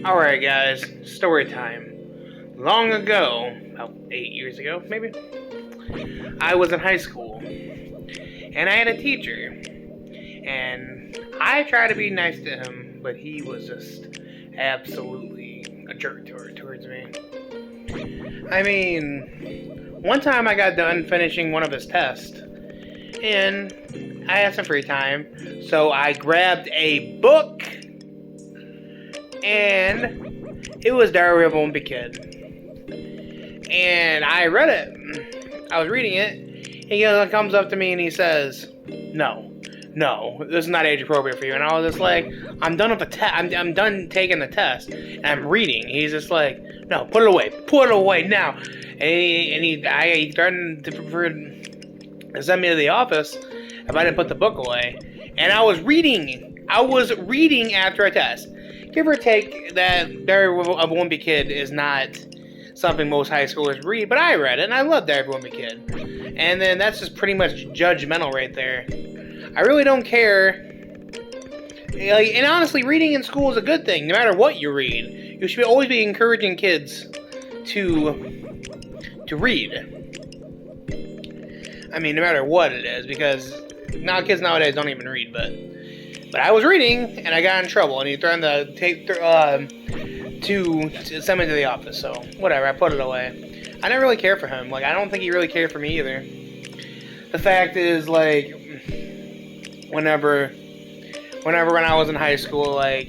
Alright, guys, story time. Long ago, about 8 years ago, maybe, I was in high school, and I had a teacher, and I tried to be nice to him, but he was just absolutely a jerk towards me. I mean, one time I got done finishing one of his tests, and I had some free time, so I grabbed a book, and it was Diary of a Wimpy Kid. And I read it. I was reading it. He comes up to me and he says, "No, this is not age appropriate for you." And I was just like, "I'm done with the test. I'm done taking the test, and I'm reading." He's just like, "No, put it away now." And he threatened to send me to the office if I didn't put the book away. And I was reading. After a test. Give or take, that Diary of a Wimpy Kid is not something most high schoolers read, but I read it, and I love Diary of a Wimpy Kid. And then that's just pretty much judgmental right there. I really don't care. And honestly, reading in school is a good thing, no matter what you read. You should always be encouraging kids to read. I mean, no matter what it is, because now kids nowadays don't even read, but I was reading, and I got in trouble, and he threatened to send me to the office, so whatever, I put it away. I didn't really care for him. Like, I don't think he really cared for me either. The fact is, like, whenever when I was in high school, I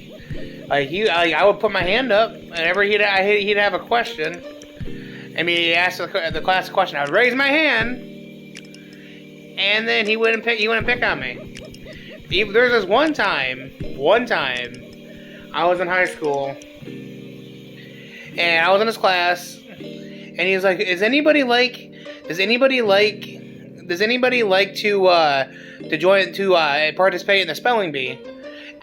would put my hand up, whenever he'd have a question. I mean, he asked the class a question, I would raise my hand, and then he wouldn't pick on me. There's this one time, I was in high school, and I was in his class, and he's like, does anybody like to participate in the spelling bee?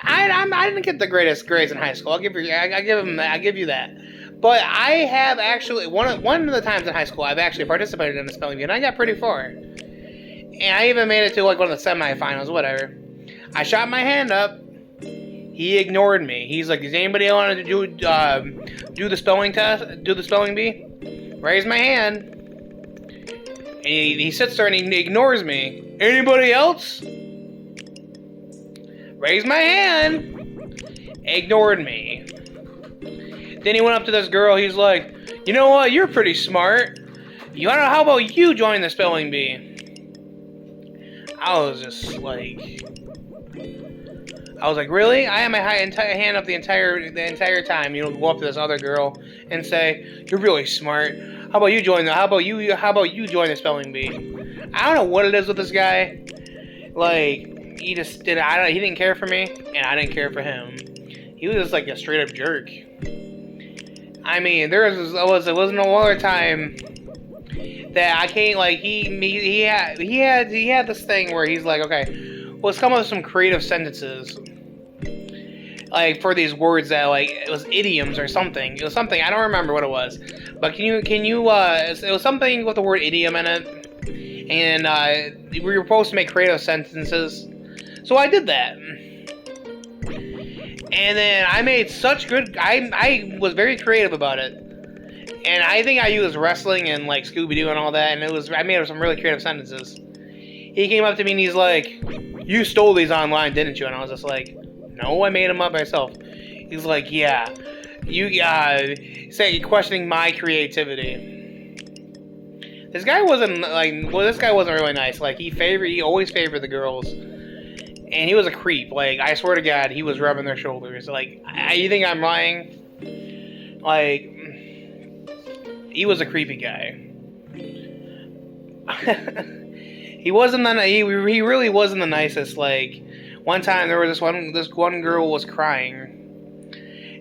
I didn't get the greatest grades in high school. I give you that. But I have actually, one of the times in high school, I've actually participated in the spelling bee, and I got pretty far. And I even made it to like one of the semifinals, whatever. I shot my hand up. He ignored me. He's like, "Does anybody want to do the spelling test? Do the spelling bee?" Raise my hand. And he sits there and he ignores me. "Anybody else?" Raise my hand. Ignored me. Then he went up to this girl. He's like, "You know what? You're pretty smart. How about you join the spelling bee?" I was just like, really? I had my hand up the entire time. Go up to this other girl and say, "You're really smart. How about you join the spelling bee?" I don't know what it is with this guy. Like, he didn't care for me, and I didn't care for him. He was just like a straight up jerk. I mean, there was no other time that I can't, like, he had this thing where he's like, "Okay, let's come up with some creative sentences, like, for these words that, like, it was idioms or something." It was something, I don't remember what it was, but it was something with the word idiom in it, and we were supposed to make creative sentences, so I did that. And then I made I was very creative about it. And I think I used wrestling and like Scooby-Doo and all that, and I made up some really creative sentences. He came up to me and he's like, "You stole these online, didn't you?" And I was just like, "No, I made them up myself." He's like, "Yeah, you questioning my creativity." This guy wasn't really nice. Like, he always favored the girls, and he was a creep. Like, I swear to God, he was rubbing their shoulders. Like, you think I'm lying? Like, he was a creepy guy. He really wasn't the nicest. Like, one time there was this one girl was crying,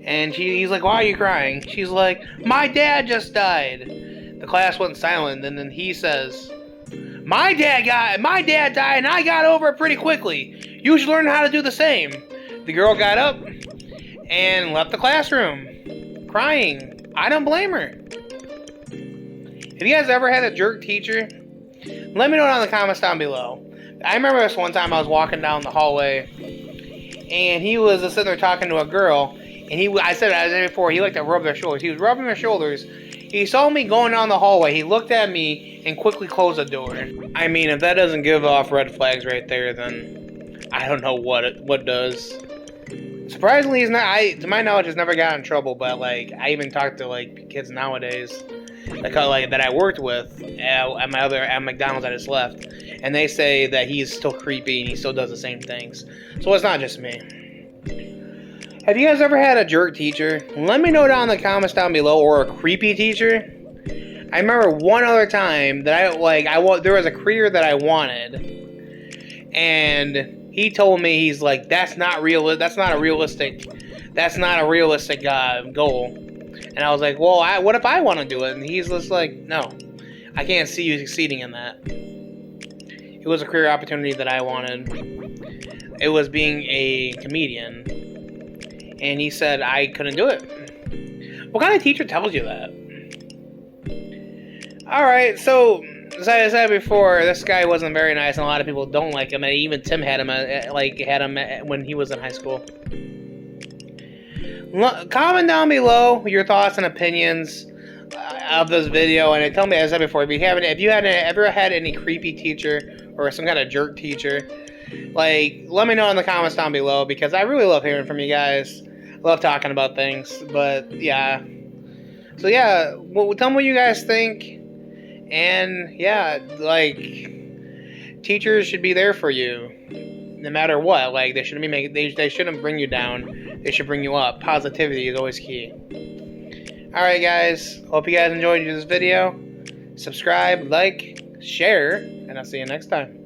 and he's like, "Why are you crying?" She's like, "My dad just died." The class went silent, and then he says, My dad died, and I got over it pretty quickly. You should learn how to do the same." The girl got up and left the classroom, crying. I don't blame her. Have you guys ever had a jerk teacher? Let me know down in the comments down below. I remember this one time I was walking down the hallway, and he was sitting there talking to a girl, And I said before, he liked to rub their shoulders. He was rubbing their shoulders. He saw me going down the hallway. He looked at me and quickly closed the door. I mean, if that doesn't give off red flags right there, then I don't know what does. Surprisingly, he's not. To my knowledge, has never gotten in trouble. But like, I even talked to like kids nowadays, like that I worked with at McDonald's. I just left, and they say that he's still creepy and he still does the same things. So it's not just me. Have you guys ever had a jerk teacher? Let me know down in the comments down below, or a creepy teacher. I remember one other time that there was a career that I wanted, and he told me, he's like, that's not a realistic goal. And I was like, well, what if I want to do it? And he's just like, no, I can't see you succeeding in that. It was a career opportunity that I wanted. It was being a comedian. And he said I couldn't do it. What kind of teacher tells you that? Alright, so, as I said before, this guy wasn't very nice, and a lot of people don't like him, and even Tim had him when he was in high school. Comment down below your thoughts and opinions of this video, and tell me, as I said before, if you ever had any creepy teacher or some kind of jerk teacher, like, let me know in the comments down below, because I really love hearing from you guys. Love talking about things, but yeah. So yeah, tell me what you guys think, and yeah, like, teachers should be there for you, no matter what. Like, they shouldn't bring you down. They should bring you up. Positivity is always key. All right, guys. Hope you guys enjoyed this video. Subscribe, like, share, and I'll see you next time.